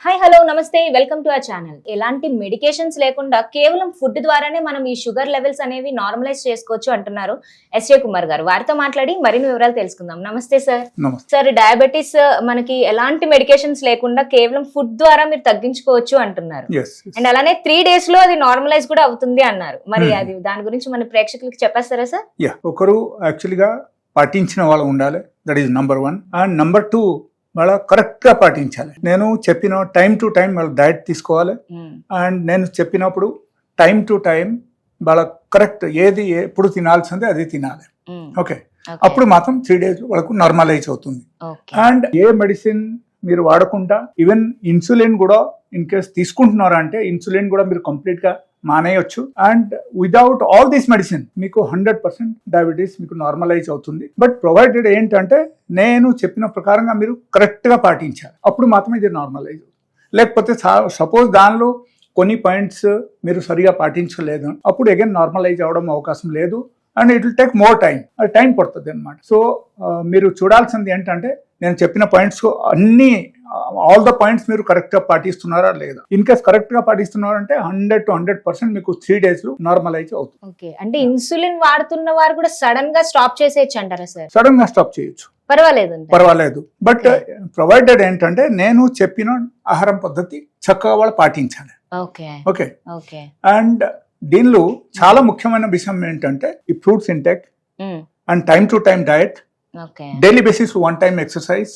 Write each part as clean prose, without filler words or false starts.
Hi hello నమస్తే welcome to our channel. ఎలాంటి medications లేకుండా కేవలం ఫుడ్ ద్వారానే మనం ఈ షుగర్ లెవెల్స్ అనేవి నార్మలైజ్ చేసుకోవచ్చు అంటున్నారు ఎస్ఏ కుమార్ గారు. వారితో మాట్లాడి మరిన్ని వివరాలు తెలుసుకుందాం. నమస్తే సార్. సార్, డయాబెటీస్ మనకి ఎలాంటి మెడికేషన్స్ లేకుండా కేవలం ఫుడ్ ద్వారా మీరు తగ్గించుకోవచ్చు అంటున్నారు. అండ్ అలానే 3 days లో అది నార్మలైజ్ కూడా అవుతుంది అన్నారు. మరి అది దాని గురించి మన ప్రేక్షకులకు చెప్పేస్తారా సార్? ఒకరు యాక్చువల్గా పాటించిన వాళ్ళు ఉండాలి, that is number 1. And number 2, వాళ్ళ కరెక్ట్ గా పాటించాలి. నేను చెప్పిన టైం టు టైం వాళ్ళ డైట్ తీసుకోవాలి. అండ్ నేను చెప్పినప్పుడు టైం టు టైం వాళ్ళ కరెక్ట్ ఏది ఎప్పుడు తినాల్సిందే అది తినాలి. ఓకే, అప్పుడు మాత్రం 3 days వాళ్ళకు నార్మలైజ్ అవుతుంది. అండ్ ఏ మెడిసిన్ మీరు వాడకుండా ఈవెన్ ఇన్సులిన్ కూడా ఇన్ కేస్ తీసుకుంటున్నారా అంటే ఇన్సులిన్ కూడా మీరు కంప్లీట్ గా మానేయొచ్చు. And without all this medicine మీకు 100% డయాబెటీస్ మీకు నార్మలైజ్ అవుతుంది. బట్ ప్రొవైడెడ్ ఏంటంటే నేను చెప్పిన ప్రకారంగా మీరు కరెక్ట్ గా పాటించాలి, అప్పుడు మాత్రమే ఇది నార్మలైజ్ అవుతుంది. లేకపోతే సపోజ్ దానిలో కొన్ని పాయింట్స్ మీరు సరిగా పాటించలేదు, అప్పుడు అగైన్ నార్మలైజ్ అవడం అవకాశం లేదు. And it will take more time, అది టైం పడుతుంది అనమాట. సో మీరు చూడాల్సింది ఏంటంటే నేను చెప్పిన పాయింట్స్ అన్ని ఆల్ ద పాయింట్స్ మీరు కరెక్ట్ గా పాటిస్తున్నారా లేదా. ఇన్ కేస్ కరెక్ట్ గా పాటిస్తున్నారంటే 100 to 100% మీకు 3 days లో నార్మలైజ్ అవుతుంది. ఓకే, అంటే ఇన్సులిన్ వాడుతున్న వారు కూడా సడన్ గా స్టాప్ చేసేయచ్చు అంటారా సార్? సడన్ గా స్టాప్ చేయొచ్చు, పర్వాలేదు. బట్ ప్రొవైడెడ్ ఏంటంటే నేను చెప్పిన ఆహారం పద్ధతి చక్కగా వాళ్ళు పాటించాలి. ఓకే. అండ్ దీనిలో చాలా ముఖ్యమైన విషయం ఏంటంటే ఈ fruits intake and time to time diet, daily basis 1 time exercise,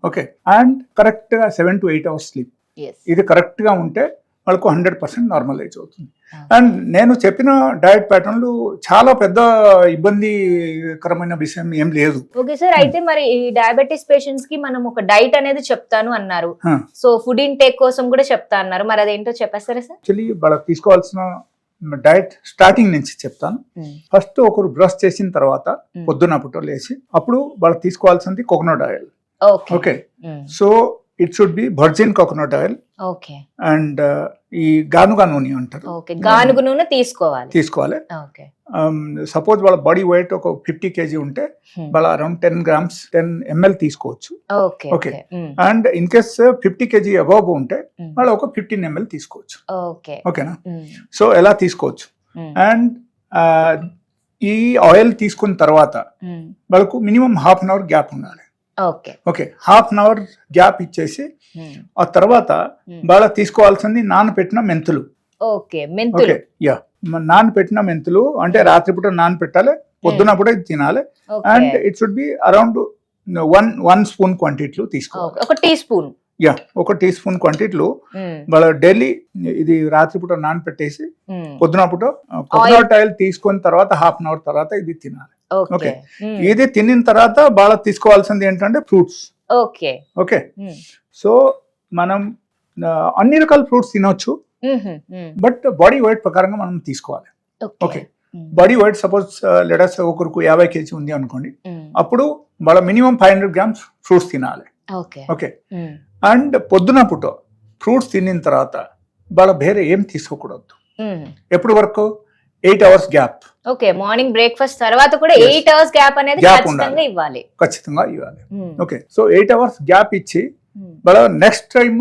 okay, and correct గా 7 to 8 hours స్లీప్. ఇది కరెక్ట్ గా ఉంటే వాళ్ళకు 100% నార్మలైజ్ అవుతుంది. అండ్ నేను చెప్పిన డయట్ ప్యాటర్న్లు చాలా పెద్ద ఇబ్బందికరమైన విషయం ఏం లేదు. ఓకే సార్, అయితే మరి ఈ డయాబెటీస్ పేషెంట్స్ కి మనం ఒక డైట్ అనేది చెప్తాను అన్నారు. సో ఫుడ్ ఇంటేక్ కోసం కూడా చెప్తా అన్నారు, మరి అదేంటో చెప్పేస్తారా సార్? యాక్చువల్లీ వాళ్ళకి తీసుకోవాల్సిన డైట్ స్టార్టింగ్ నుంచి చెప్తాను. ఫస్ట్ ఒకరు బ్రష్ చేసిన తర్వాత పొద్దున పుట్ట లేచి అప్పుడు వాళ్ళు తీసుకోవాల్సింది coconut oil. Okay, so it should be virgin coconut oil. Okay, and ఈ గానుగా నూనె అంటారు, గానుగ నూనె తీసుకోవాలి. సపోజ్ వాళ్ళ బాడీ వెయిట్ ఒక 50 kg ఉంటే వాళ్ళ అరౌండ్ 10 ml తీసుకోవచ్చు. Okay, and in case 50 kg above ఉంటే వాళ్ళు ఒక 15 ml తీసుకోవచ్చు. ఓకేనా? సో ఎలా తీసుకోవచ్చు. అండ్ ఈ ఆయిల్ తీసుకున్న తర్వాత వాళ్ళకు మినిమం ½ an hour గ్యాప్ ఉండాలి. ఓకే, ½ an hour గ్యాప్ ఇచ్చేసి ఆ తర్వాత వాళ్ళ తీసుకోవాల్సింది నానబెట్టిన మెంతులు. ఓకే, నానబెట్టిన మెంతులు అంటే రాత్రిపూట నానబెట్టాలి, పొద్దున పూట తినాలి. And it should be around 1 spoon క్వాంటిటీలో తీసుకోవాలి. ఒక టీ స్పూన్ క్వాంటిటీలో వాళ్ళ డైలీ ఇది రాత్రిపూట నానబెట్టేసి పొద్దున పూట కోకోనట్ ఆయిల్ తీసుకున్న తర్వాత ½ an hour తర్వాత ఇది తినాలి. ఓకే, ఇది తినిన తర్వాత బాగా తీసుకోవాల్సింది ఏంటంటే ఫ్రూట్స్. ఓకే, సో మనం అన్ని రకాల ఫ్రూట్స్ తినొచ్చు, బట్ బాడీ వెయిట్ ప్రకారంగా మనం తీసుకోవాలి. Okay, body weight suppose letters ఒకరికి 50 kg ఉంది అనుకోండి, అప్పుడు వాళ్ళ మినిమం 500 grams ఫ్రూట్స్ తినాలి. ఓకే, అండ్ పొద్దున పూట ఫ్రూట్స్ తినిన తర్వాత వాళ్ళ వేరే ఏం తీసుకోకూడదు. ఎప్పుడు వరకు 8 hours gap. Okay, morning breakfast తర్వాత కూడా 8 hours గ్యాప్ అనేది ఖచ్చితంగా ఇవ్వాలి. ఓకే, సో 8 hours గ్యాప్ ఇచ్చి వాళ్ళ నెక్స్ట్ టైం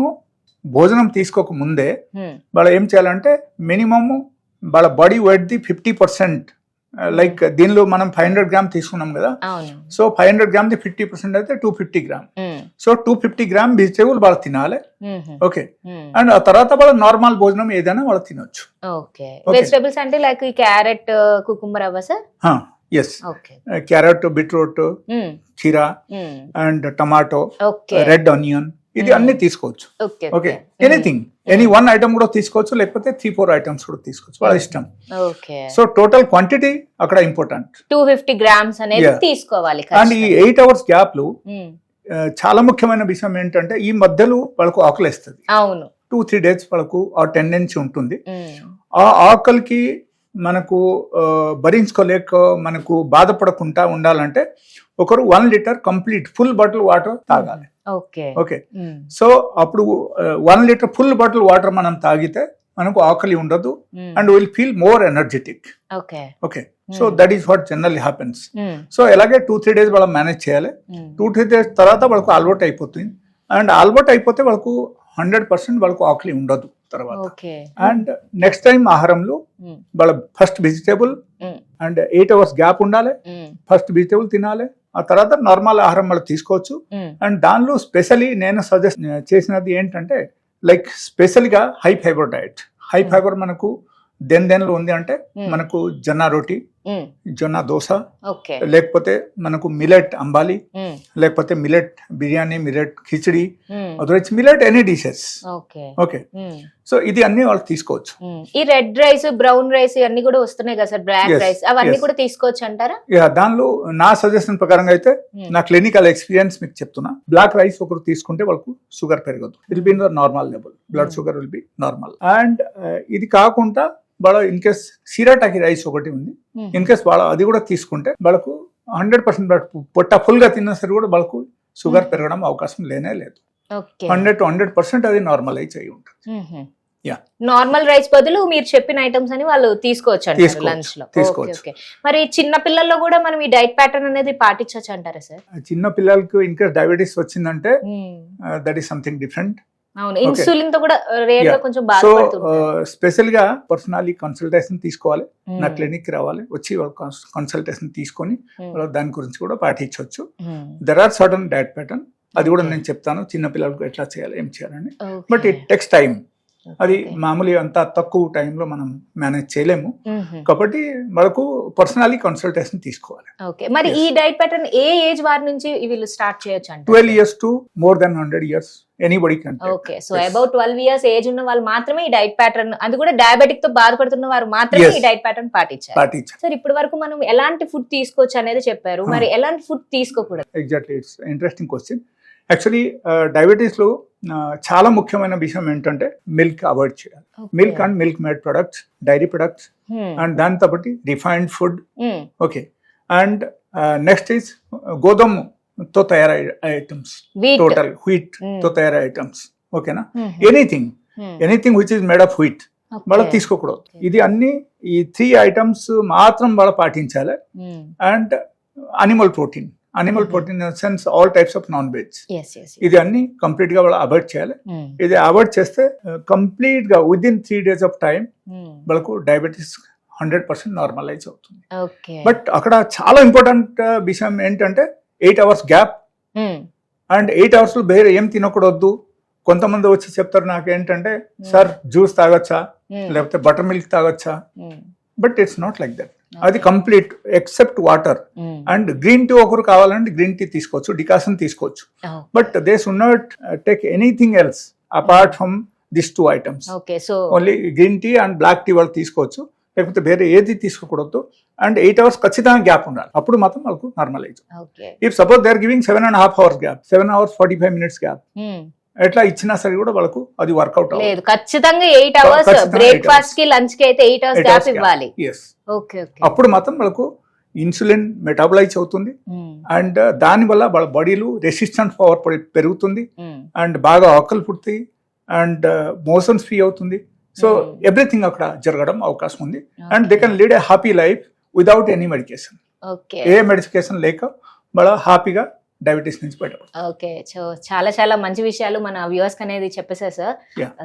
భోజనం తీసుకోక ముందే వాళ్ళ ఏం చేయాలంటే మినిమమ్ వాళ్ళ బాడీ వెయిట్ ది 50%, లైక్ దీనిలో మనం 500 grams తీసుకున్నాం కదా, సో 500 grams ది 50% అయితే 250 grams. సో 250 grams వెజిటేబుల్ వాళ్ళు తినాలి. ఓకే, అండ్ ఆ తర్వాత వాళ్ళ నార్మల్ భోజనం ఏదైనా వాళ్ళు తినొచ్చు. వెజిటేబుల్స్ అంటే లైక్ క్యారెట్, కుకుంబర్ అవా సార్? ఎస్, క్యారెట్, బీట్రూట్, కీరా అండ్ టమాటో, రెడ్ ఆనియన్, ఇది అన్ని తీసుకోవచ్చు. ఓకే, ఎనీ 1 item కూడా తీసుకోవచ్చు, లేకపోతే 3-4 items కూడా తీసుకోవచ్చు, వాళ్ళ ఇష్టం. సో టోటల్ క్వాంటిటీ అక్కడ ఇంపార్టెంట్. 250 grams అనేది తీసుకోవాలి. అండ్ ఈ 8 hours గ్యాప్ లో చాలా ముఖ్యమైన విషయం ఏంటంటే ఈ మధ్యలో వాళ్ళకు ఆకలి వేస్తుంది. 2-3 days వాళ్ళకు ఆ టెండెన్సీ ఉంటుంది. ఆ ఆకలికి మనకు భరించుకోలేక మనకు బాధపడకుండా ఉండాలంటే ఒకరు 1 liter complete full bottle water తాగాలి. ఓకే, సో అప్పుడు 1 liter ఫుల్ బాటిల్ వాటర్ మనం తాగితే మనకు ఆకలి ఉండదు and will feel more energetic. Okay, so that is what generally happens. So ఎలాగే 2-3 days వాళ్ళకి మేనేజ్ చేయాలి. 2-3 days తర్వాత వాళ్ళకు అలవాటు అయిపోతుంది. అండ్ అలవాటు అయిపోతే వాళ్ళకు 100% వాళ్ళకు ఆకలి ఉండదు తర్వాత. ఓకే. అండ్ నెక్స్ట్ టైం ఆహారంలో వాళ్ళ first vegetable and 8 hours gap ఉండాలి. ఫస్ట్ వెజిటేబుల్ తినాలి, ఆ తర్వాత నార్మల్ ఆహారం వాళ్ళు తీసుకోవచ్చు. అండ్ దానిలో స్పెషల్లీ నేను సజెస్ట్ చేసినది ఏంటంటే లైక్ స్పెషల్గా high fibre diet. High fibre మనకు దేనిలో ఉంది అంటే మనకు జొన్న రోటీ, జొన్న దోశ, లేకపోతే మనకు మిలెట్ అంబాలి, లేకపోతే మిలెట్ బిర్యానీ, మిలెట్ ఖిచడి, అదొచ్చి millet any dishes. Okay, so ఇది అన్ని వాళ్ళు తీసుకోవచ్చు. ఈ రెడ్ రైస్, బ్రౌన్ రైస్ అన్ని కూడా వస్తున్నాయి కదా సార్, బ్లాక్ రైస్, అవన్నీ కూడా తీసుకోవచ్చు అంటారా? దానిలో నా సజెషన్ ప్రకారంగా అయితే నా క్లినికల్ ఎక్స్పీరియన్స్ మీకు చెప్తున్నా, బ్లాక్ రైస్ ఒకరు తీసుకుంటే వాళ్ళకు షుగర్ పెరగదు. It be in the normal level, blood sugar will be normal. And ఇది కాకుండా వాళ్ళ ఇన్ కేస్ సిరాటాకి రైస్ ఒకటి ఉంది, ఇన్ కేస్ వాళ్ళ అది కూడా తీసుకుంటే వాళ్ళకు 100% పొట్ట ఫుల్ గా తిన్నా సరే కూడా వాళ్ళకు షుగర్ పెరగడం అవకాశం లేనే లేదు. 100 to 100% అది నార్మలైజ్ అయి ఉంటుంది. నార్మల్ రైస్ బదులు మీరు చెప్పిన ఐటమ్స్ అని వాళ్ళు తీసుకోవచ్చు లంచ్ లో. మరి చిన్న పిల్లల్లో కూడా మనం ఈ డైట్ ప్యాటర్న్ అనేది పాటించవచ్చు అంటారా సార్? చిన్న పిల్లలకు ఇన్ కేస్ డయాబెటీస్ వచ్చిందంటే దట్ ఈస్ సంథింగ్ డిఫరెంట్. అవును, ఇన్సులిన్ తో కూడా రేర్ గా కొంచెం బాధపడుతున్నారు. స్పెషల్ గా పర్సనల్లీ కన్సల్టేషన్ తీసుకోవాలి, నా క్లినిక్ రావాలి, వచ్చి కన్సల్టేషన్ తీసుకొని దాని గురించి కూడా పాటించవచ్చు. There are certain diet pattern, అది కూడా నేను చెప్తాను చిన్న పిల్లలకు ఎట్లా చేయాలి, ఏం చేయాలని. But it takes time. అది మామూలు అంత తక్కువ టైంలో మనం మేనేజ్ చేయలేము, కాబట్టి మనకు పర్సనల్లీ కన్సల్టేషన్ తీసుకోవాలి. ఓకే, మరి ఈ డైట్ ప్యాటర్న్ ఏ ఏజ్ వారి నుంచి వీళ్ళు స్టార్ట్ చేయొచ్చు అంటే? 12 years to more than 100 years anybody can. Okay, so about 12 years age ఉన్న వాళ్ళు మాత్రమే ఈ డైట్ ప్యాటర్న్, అది కూడా డయాబెటిక్ తో బాధపడుతున్న వారు మాత్రమే ఈ డైట్ ప్యాటర్న్ పాటించాలి. సార్, ఇప్పటి వరకు మనం ఎలాంటి ఫుడ్ తీసుకోవచ్చు అనేది చెప్పారు, మరి ఎలాంటి ఫుడ్ తీసుకోకూడదు? Exactly, it's interesting question. Actually diabetes లో చాలా ముఖ్యమైన విషయం ఏంటంటే మిల్క్ అవాయిడ్ చేయాలి. Milk and milk made products, dairy products, and దాంతో పాటు refined food. Okay, and next is గోధుమతో తయారయ్యే ఐటమ్స్, టోటల్ వీట్ తో తయారయ్యే ఐటమ్స్. ఓకేనా, anything which is made of wheat వాళ్ళకి తీసుకోకూడదు. ఇది అన్ని ఈ 3 items మాత్రం వాళ్ళు పాటించాలి. And animal protein in sense all types of non veg, ఇది అన్ని కంప్లీట్ గా వాళ్ళు అవాయిడ్ చేయాలి. ఇది అవాయిడ్ చేస్తే కంప్లీట్ గా with in 3 days of time వాళ్ళకు డయాబెటీస్ 100% నార్మలైజ్ అవుతుంది. బట్ అక్కడ చాలా ఇంపార్టెంట్ విషయం ఏంటంటే 8 hours గ్యాప్. అండ్ 8 hours లో వేరే ఏం తినకూడదు. కొంతమంది వచ్చి చెప్తారు నాకేంటంటే, సార్ జ్యూస్ తాగొచ్చా, లేకపోతే బటర్ మిల్క్ తాగొచ్చా, but it's not like that. అది complete except water. And green tea ఒకరు కావాలంటే గ్రీన్ టీ తీసుకోవచ్చు, డికాషన్ తీసుకోవచ్చు, but they should not take anything else apart from this 2 items. Only green tea and black tea వాళ్ళు తీసుకోవచ్చు, లేకపోతే వేరే ఏది తీసుకోకూడదు. అండ్ 8 hours ఖచ్చితంగా గ్యాప్ ఉండాలి, అప్పుడు మాత్రం వాళ్ళకు normalise. If suppose they are giving 7.5 hours gap, 7 hours 45 minutes gap ఎట్లా ఇచ్చినా సరే కూడా వాళ్ళకు అది వర్కౌట్ లేదు. ఖచ్చితంగా 8 hours బ్రేక్ఫాస్ట్ కి, లంచ్ కి అయితే 8 hours గ్యాప్ ఇవ్వాలి. అప్పుడు మాత్రం వాళ్ళకు ఇన్సులిన్ మెటాబలైజ్ అవుతుంది. అండ్ దాని వల్ల వాళ్ళ బాడీలో రెసిస్టెన్స్ పవర్ పెరుగుతుంది. అండ్ బాగా ఆకలి పుడుతాయి. అండ్ మోషన్స్ ఫ్రీ అవుతుంది. సో ఎవ్రీథింగ్ అక్కడ జరగడం అవకాశం ఉంది. And they can lead a happy life without any medication. A medication లేక వాళ్ళ హ్యాపీగా డయాబెటీస్ నుంచి బయటపడతారు. ఓకే, సో చాలా మంచి విషయాలు మన వ్యూవర్స్ అనేది చెప్పేశారు sir.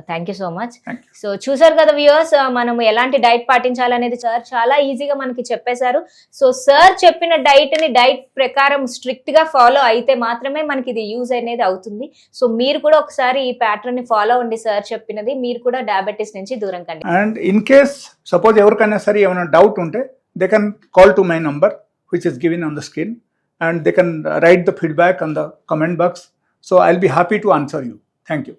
Thank you so much. So చూసారు కదా వ్యూవర్స్, మనం ఎలాంటి డైట్ పాటించాలనేది సార్ చాలా ఈజీగా మనకి చెప్పేశారు. సో సార్ చెప్పిన డైట్ ప్రకారం స్ట్రిక్ట్ గా ఫాలో అయితే మాత్రమే మనకి ఇది యూజ్ అనేది అవుతుంది. సో మీరు కూడా ఒకసారి ఈ ప్యాటర్న్ ని ఫాలో అవ్వండి, సార్ చెప్పినది. మీరు కూడా డయాబెటీస్ నుంచి దూరం కండి. అండ్ ఇన్ కేస్ సపోజ్ ఎవరికైనా సరే ఏమైనా డౌట్ ఉంటే they can call to my number which is given on the screen. And they can write the feedback on the comment box. So I'll be happy to answer you. Thank you.